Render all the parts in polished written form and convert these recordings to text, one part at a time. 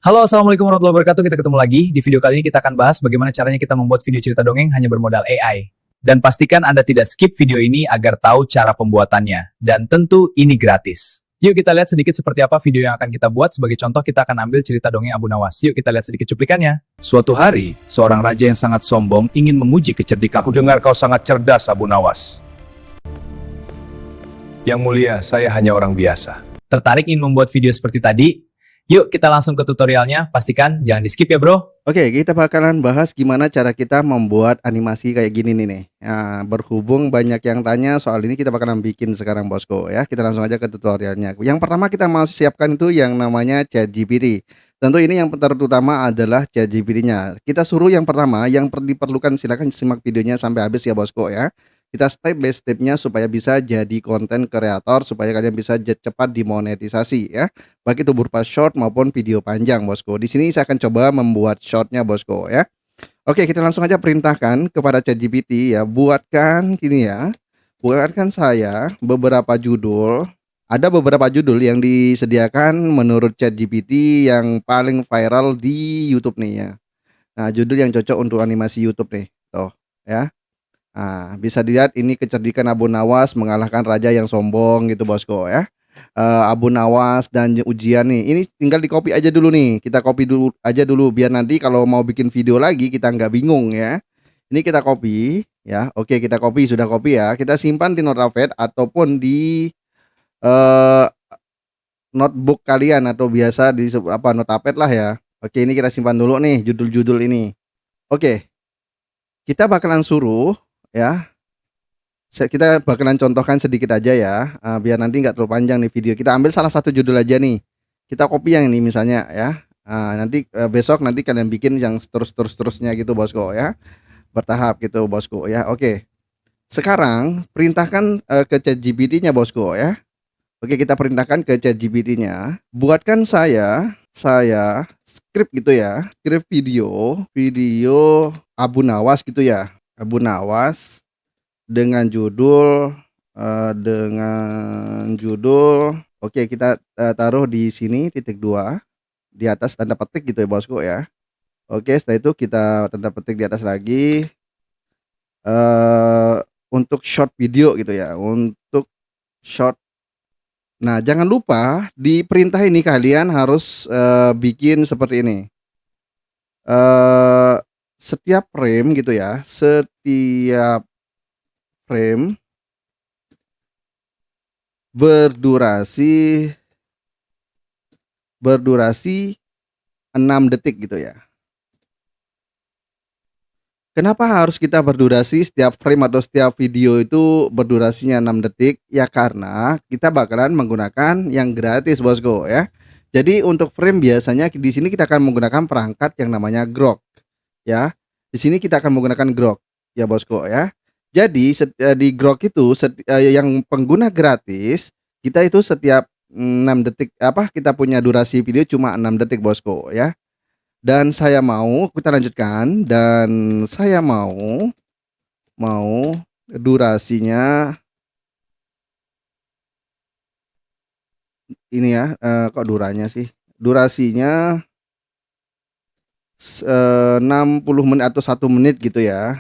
Halo, Assalamualaikum warahmatullahi wabarakatuh. Kita ketemu lagi. Di video kali ini kita akan bahas bagaimana caranya kita membuat video cerita dongeng hanya bermodal AI. Dan pastikan Anda tidak skip video ini agar tahu cara pembuatannya. Dan tentu ini gratis. Yuk kita lihat sedikit seperti apa video yang akan kita buat. Sebagai contoh kita akan ambil cerita dongeng Abu Nawas. Yuk kita lihat sedikit cuplikannya. Suatu hari, seorang raja yang sangat sombong ingin menguji kecerdikan. Aku dengar kau sangat cerdas, Abu Nawas. Yang mulia, saya hanya orang biasa. Tertarik ingin membuat video seperti tadi? Yuk kita langsung ke tutorialnya. Pastikan jangan di skip ya bro. Oke, kita bakalan bahas gimana cara kita membuat animasi kayak gini nih nih. Nah, berhubung banyak yang tanya soal ini, kita bakalan bikin sekarang bosku ya. Kita langsung aja ke tutorialnya. Yang pertama kita mau siapkan itu yang namanya ChatGPT. Tentu ini yang terutama adalah ChatGPT-nya. Kita suruh yang pertama, yang diperlukan silakan simak videonya sampai habis ya bosku ya. Kita step by stepnya supaya bisa jadi konten kreator, supaya kalian bisa cepat dimonetisasi ya. Baik itu berupa short maupun video panjang bosku. Di sini saya akan coba membuat shortnya bosku ya. Oke, kita langsung aja perintahkan kepada ChatGPT ya, buatkan gini ya. Buatkan saya beberapa judul. Ada beberapa judul yang disediakan menurut ChatGPT yang paling viral di YouTube nih ya. Nah, judul yang cocok untuk animasi YouTube nih. Tuh, ya. Nah, bisa dilihat ini kecerdikan Abu Nawas mengalahkan raja yang sombong gitu bosku ya. Abu Nawas dan ujian nih. Ini tinggal di copy aja dulu nih. Kita copy dulu aja dulu biar nanti kalau mau bikin video lagi kita nggak bingung ya. Ini kita copy ya. Oke, kita copy, sudah copy ya. Kita simpan di Notepad ataupun di eh, notebook kalian atau biasa di Notepad lah ya. Oke, ini kita simpan dulu nih judul-judul ini. Oke, kita bakalan suruh ya. Kita bakalan contohkan sedikit aja ya, biar nanti nggak terlalu panjang nih video. Kita ambil salah satu judul aja nih. Kita copy yang ini misalnya ya. Nanti besok nanti kalian bikin yang terusnya gitu bosku ya. Bertahap gitu bosku ya. Oke. Sekarang perintahkan ke ChatGPT-nya bosku ya. Oke, kita perintahkan ke ChatGPT-nya, buatkan saya skrip gitu ya. Skrip video Abu Nawas gitu ya. Abu Nawas dengan judul oke, kita taruh di sini titik 2 di atas tanda petik gitu ya bosku ya. Oke, setelah itu kita tanda petik di atas lagi untuk short video gitu ya, untuk short. Nah, jangan lupa di perintah ini kalian harus bikin seperti ini. Setiap frame gitu ya, setiap frame berdurasi 6 detik gitu ya. Kenapa harus kita berdurasi setiap frame atau setiap video itu berdurasinya 6 detik? Ya karena kita bakalan menggunakan yang gratis bosku ya. Jadi untuk frame biasanya di sini kita akan menggunakan perangkat yang namanya Grok ya. Di sini kita akan menggunakan Grok ya bosku ya. Jadi di Grok itu yang pengguna gratis kita itu setiap 6 detik kita punya durasi video cuma 6 detik bosku ya. Dan saya mau kita lanjutkan dan saya mau durasinya ini ya, kok duranya sih? Durasinya 60 menit atau 1 menit gitu ya.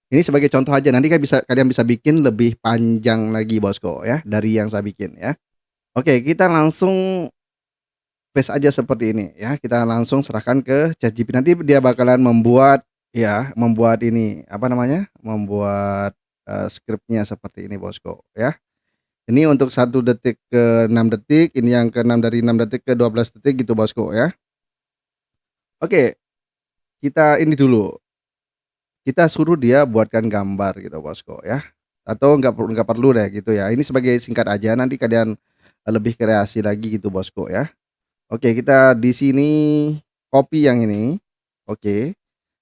Ini sebagai contoh aja, nanti kan kalian bisa bikin lebih panjang lagi bosku ya dari yang saya bikin ya. Oke, kita langsung paste aja seperti ini ya. Kita langsung serahkan ke ChatGPT. Nanti dia bakalan membuat ini membuat skripnya seperti ini bosku ya. Ini untuk 1 detik ke 6 detik, ini yang ke 6 dari 6 detik ke 12 detik gitu bosku ya. Oke, kita ini dulu. Kita suruh dia buatkan gambar gitu bosku ya. Atau nggak perlu deh gitu ya. Ini sebagai singkat aja, nanti kalian lebih kreasi lagi gitu bosku ya. Oke, kita di sini copy yang ini. Oke.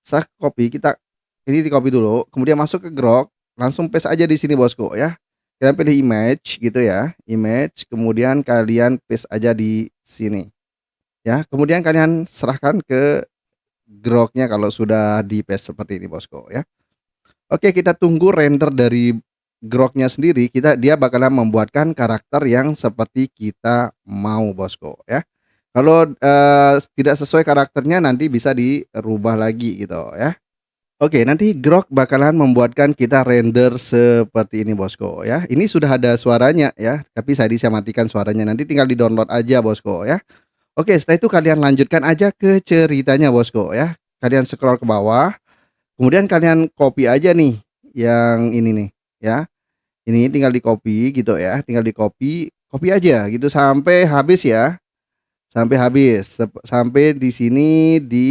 Saya copy, ini di copy dulu, kemudian masuk ke Grok, langsung paste aja di sini bosku ya. Kalian pilih image gitu ya, image, kemudian kalian paste aja di sini. Ya, kemudian kalian serahkan ke Groknya kalau sudah di paste seperti ini bosku ya. Oke, kita tunggu render dari Groknya sendiri, dia bakalan membuatkan karakter yang seperti kita mau bosku ya. Kalau tidak sesuai karakternya nanti bisa dirubah lagi gitu ya. Oke, nanti Grok bakalan membuatkan kita render seperti ini bosku ya. Ini sudah ada suaranya ya, tapi saya matikan suaranya. Nanti tinggal di-download aja bosku ya. Oke, setelah itu kalian lanjutkan aja ke ceritanya bosku ya. Kalian scroll ke bawah, kemudian kalian copy aja nih yang ini nih ya. Ini tinggal di-copy gitu ya, tinggal di-copy, copy aja gitu sampai habis ya. Sampai habis, sampai di sini di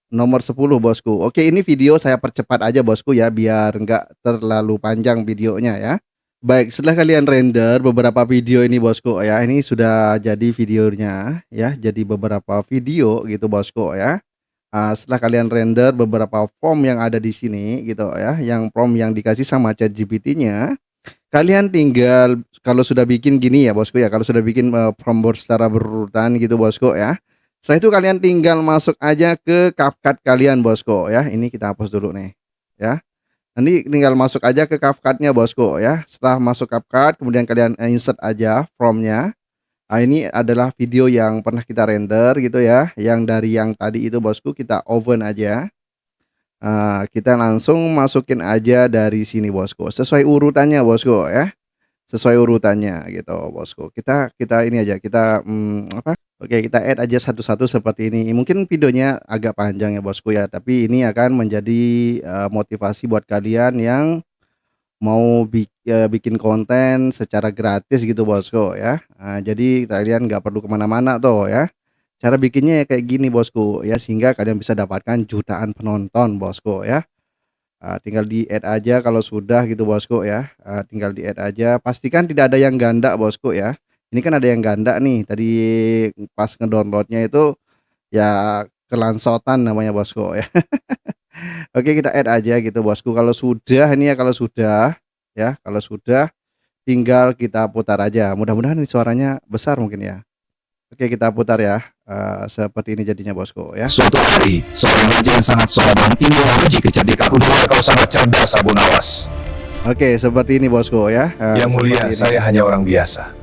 nomor 10 bosku. Oke, ini video saya percepat aja bosku ya, biar nggak terlalu panjang videonya ya. Baik, setelah kalian render beberapa video ini bosku ya, ini sudah jadi videonya ya, jadi beberapa video gitu bosku ya. Setelah kalian render beberapa form yang ada di sini gitu ya, yang form yang dikasih sama ChatGPT-nya, kalian tinggal kalau sudah bikin gini ya bosku ya, kalau sudah bikin form secara berurutan gitu bosku ya. Setelah itu kalian tinggal masuk aja ke CapCut kalian bosku ya. Ini kita hapus dulu nih ya. Nanti tinggal masuk aja ke CapCut-nya bosku ya. Setelah masuk CapCut kemudian kalian insert aja formnya. Nah, ini adalah video yang pernah kita render gitu ya. Yang dari yang tadi itu bosku kita open aja. Kita langsung masukin aja dari sini bosku. Sesuai urutannya bosku ya. Sesuai urutannya gitu bosku. Kita ini aja kita apa? Oke, kita add aja satu-satu seperti ini. Mungkin videonya agak panjang ya bosku ya, tapi ini akan menjadi motivasi buat kalian yang mau bikin konten secara gratis gitu bosku ya. Jadi kalian nggak perlu kemana-mana tuh ya. Cara bikinnya ya kayak gini bosku ya, sehingga kalian bisa dapatkan jutaan penonton bosku ya. Tinggal di-add aja kalau sudah gitu bosku ya. Tinggal di-add aja, pastikan tidak ada yang ganda bosku ya. Ini kan ada yang ganda nih, tadi pas ngedownloadnya itu ya kelansotan namanya bosku ya. Oke, kita add aja gitu bosku. Kalau sudah ini ya, kalau sudah tinggal kita putar aja. Mudah-mudahan ini suaranya besar mungkin ya. Oke, kita putar ya. Seperti ini jadinya bosku ya. Suatu hari, seorang raja yang sangat sopan ingin menguji kecerdikan. Kau sangat cerdas, Abu Nawas. Oke, seperti ini bosku ya. Yang mulia, seperti ini. saya hanya orang biasa.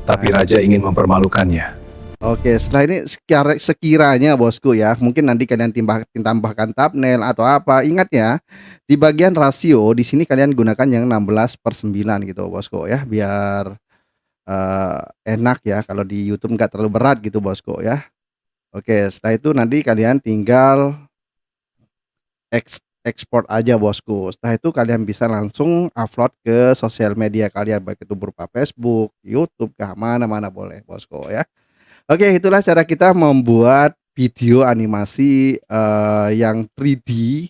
Tapi raja ingin mempermalukannya. Oke, setelah ini sekiranya bosku ya, mungkin nanti kalian tambahkan thumbnail atau apa. Ingat ya, di bagian rasio di sini kalian gunakan yang 16/9 gitu bosku ya, biar enak ya kalau di YouTube nggak terlalu berat gitu bosku ya. Oke, setelah itu nanti kalian tinggal ekspor aja bosku. Setelah itu kalian bisa langsung upload ke sosial media kalian, baik itu berupa Facebook, YouTube, ke mana-mana boleh bosku ya. Oke, itulah cara kita membuat video animasi yang 3D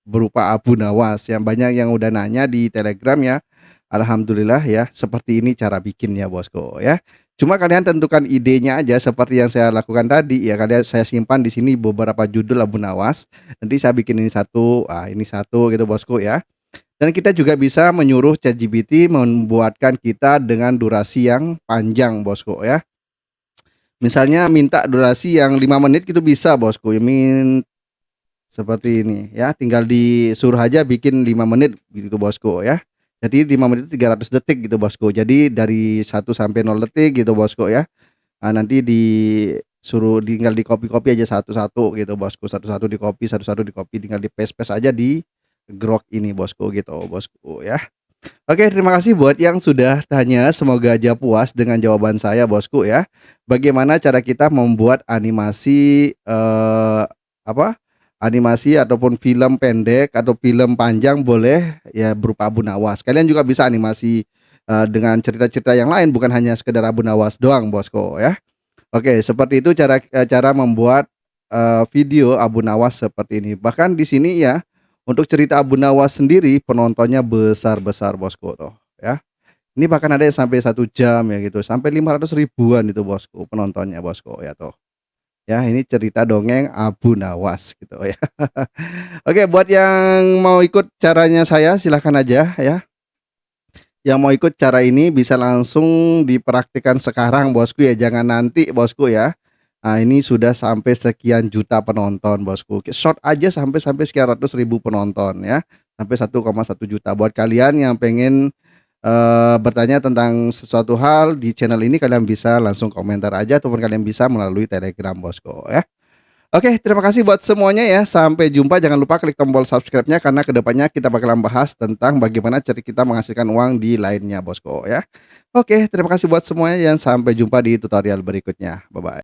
berupa Abu Nawas. Yang banyak yang udah nanya di Telegram ya. Alhamdulillah ya, seperti ini cara bikinnya bosku ya. Cuma kalian tentukan idenya aja seperti yang saya lakukan tadi ya. Saya simpan di sini beberapa judul Abu Nawas. Nanti saya bikin ini satu, ini satu gitu bosku ya. Dan kita juga bisa menyuruh ChatGPT membuatkan kita dengan durasi yang panjang bosku ya. Misalnya minta durasi yang 5 menit gitu bisa bosku. Seperti ini ya. Tinggal disuruh aja bikin 5 menit gitu bosku ya. Jadi 5 menit itu 300 detik gitu bosku. Jadi dari 1 sampai 0 detik gitu bosku ya. Nanti disuruh tinggal di copy aja satu-satu gitu bosku. Satu-satu di copy, tinggal di paste aja di Grok ini bosku gitu bosku ya. Oke, terima kasih buat yang sudah tanya. Semoga aja puas dengan jawaban saya bosku ya. Bagaimana cara kita membuat animasi animasi ataupun film pendek atau film panjang boleh ya berupa Abu Nawas. Kalian juga bisa animasi dengan cerita-cerita yang lain, bukan hanya sekedar Abu Nawas doang bosku ya. Oke, seperti itu cara membuat video Abu Nawas seperti ini. Bahkan di sini ya, untuk cerita Abu Nawas sendiri penontonnya besar-besar bosku tuh ya. Ini bahkan ada yang sampai 1 jam ya gitu, sampai 500 ribuan itu bosku penontonnya bosku ya tuh. Ya, ini cerita dongeng Abu Nawas gitu ya. Oke, buat yang mau ikut caranya saya silahkan aja ya. Yang mau ikut cara ini bisa langsung dipraktikkan sekarang bosku ya, jangan nanti bosku ya. Ini sudah sampai sekian juta penonton bosku. Short aja sampai sekian ratus ribu penonton ya. Sampai 1,1 juta. Buat kalian yang pengen bertanya tentang sesuatu hal di channel ini, kalian bisa langsung komentar aja ataupun kalian bisa melalui Telegram bosku ya. Oke, terima kasih buat semuanya ya. Sampai jumpa. Jangan lupa klik tombol subscribe-nya karena kedepannya kita bakalan bahas tentang bagaimana cara kita menghasilkan uang di lainnya bosku ya. Oke, terima kasih buat semuanya dan sampai jumpa di tutorial berikutnya. Bye bye.